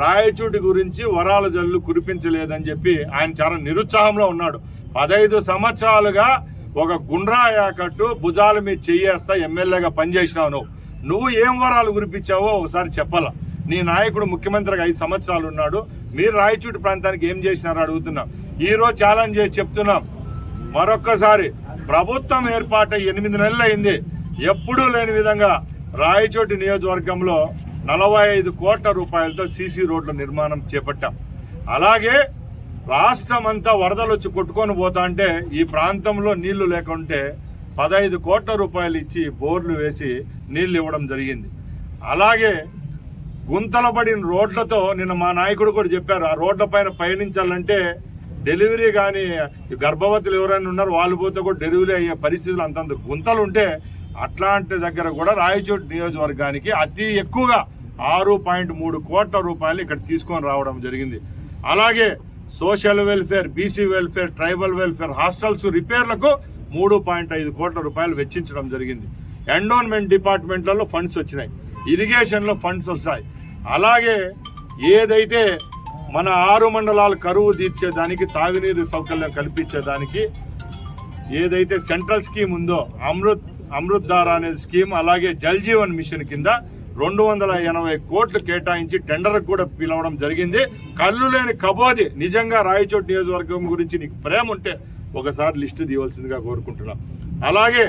రాయచూటి గురించి వరాల జల్లు కురిపించలేదని చెప్పి ఆయన చాలా నిరుత్సాహంలో ఉన్నాడు. 15 సంవత్సరాలుగా ఒక గుండ్రా యాకట్టు భుజాల మీద చెయ్యేస్తా ఎమ్మెల్యేగా పనిచేసినావు. నువ్వు ఏం వరాలు కురిపించావో ఒకసారి చెప్పాలా. నీ నాయకుడు ముఖ్యమంత్రిగా 5 సంవత్సరాలు ఉన్నాడు. మీరు రాయచూటి ప్రాంతానికి ఏం చేసినారో అడుగుతున్నాం. ఈరోజు ఛాలెంజ్ చేసి చెప్తున్నాం. మరొక్కసారి ప్రభుత్వం ఏర్పాటు 8 నెలలు అయింది. ఎప్పుడూ లేని విధంగా రాయచోటి నియోజకవర్గంలో 45 కోట్ల రూపాయలతో సీసీ రోడ్ల నిర్మాణం చేపట్టాం. అలాగే రాష్ట్రం అంతా వరదలు వచ్చి కొట్టుకొని పోతా అంటే ఈ ప్రాంతంలో నీళ్లు లేకుంటే 15 కోట్ల రూపాయలు ఇచ్చి బోర్లు వేసి నీళ్లు ఇవ్వడం జరిగింది. అలాగే గుంతలబడిన రోడ్లతో నిన్న మా నాయకుడు కూడా చెప్పారు, ఆ రోడ్ల పైన పయనించాలంటే డెలివరీ కానీ గర్భవతులు ఎవరైనా ఉన్నారు వాళ్ళు పోతే కూడా డెలివరీ అయ్యే పరిస్థితులు అంతంత గుంతలు ఉంటే అట్లాంటి దగ్గర కూడా రాయచోటి నియోజకవర్గానికి అతి ఎక్కువగా 6.3 కోట్ల రూపాయలు ఇక్కడ తీసుకొని రావడం జరిగింది. అలాగే social welfare, BC welfare, tribal welfare, hostels రిపేర్లకు 3.5 కోట్ల రూపాయలు వెచ్చించడం జరిగింది. ఎండోన్మెంట్ డిపార్ట్మెంట్లలో ఫండ్స్ వచ్చినాయి, ఇరిగేషన్లో ఫండ్స్ వస్తాయి. అలాగే ఏదైతే మన 6 మండలాలు కరువు తీర్చేదానికి, తాగునీరు సౌకర్యం కల్పించేదానికి ఏదైతే సెంట్రల్ స్కీమ్ ఉందో అమృత్ ధార అనే స్కీమ్, అలాగే జల్ జీవన్ మిషన్ కింద 280 కోట్లు కేటాయించి టెండర్కు కూడా పిలవడం జరిగింది. కళ్ళు లేని కబోది. నిజంగా రాయచోటి నియోజకవర్గం గురించి నీకు ప్రేమ ఉంటే ఒకసారి లిస్టు తీయవలసిందిగా కోరుకుంటున్నాం. అలాగే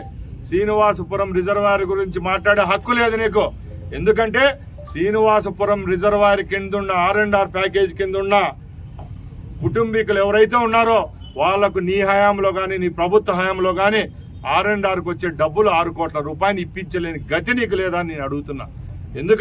శ్రీనివాసపురం రిజర్వాయర్ గురించి మాట్లాడే హక్కు లేదు నీకు. ఎందుకంటే శ్రీనివాసపురం రిజర్వాయర్ కింద ఉన్న R&R ప్యాకేజ్ కింద ఉన్న కుటుంబీకులు ఎవరైతే ఉన్నారో వాళ్లకు నీ హయాంలో కానీ నీ ప్రభుత్వ హయాంలో కానీ R&Rకు వచ్చే డబ్బులు 6 కోట్ల రూపాయలు ఇప్పించలేని గతి నీకు లేదా అని నేను అడుగుతున్నా. ఎందుకంటే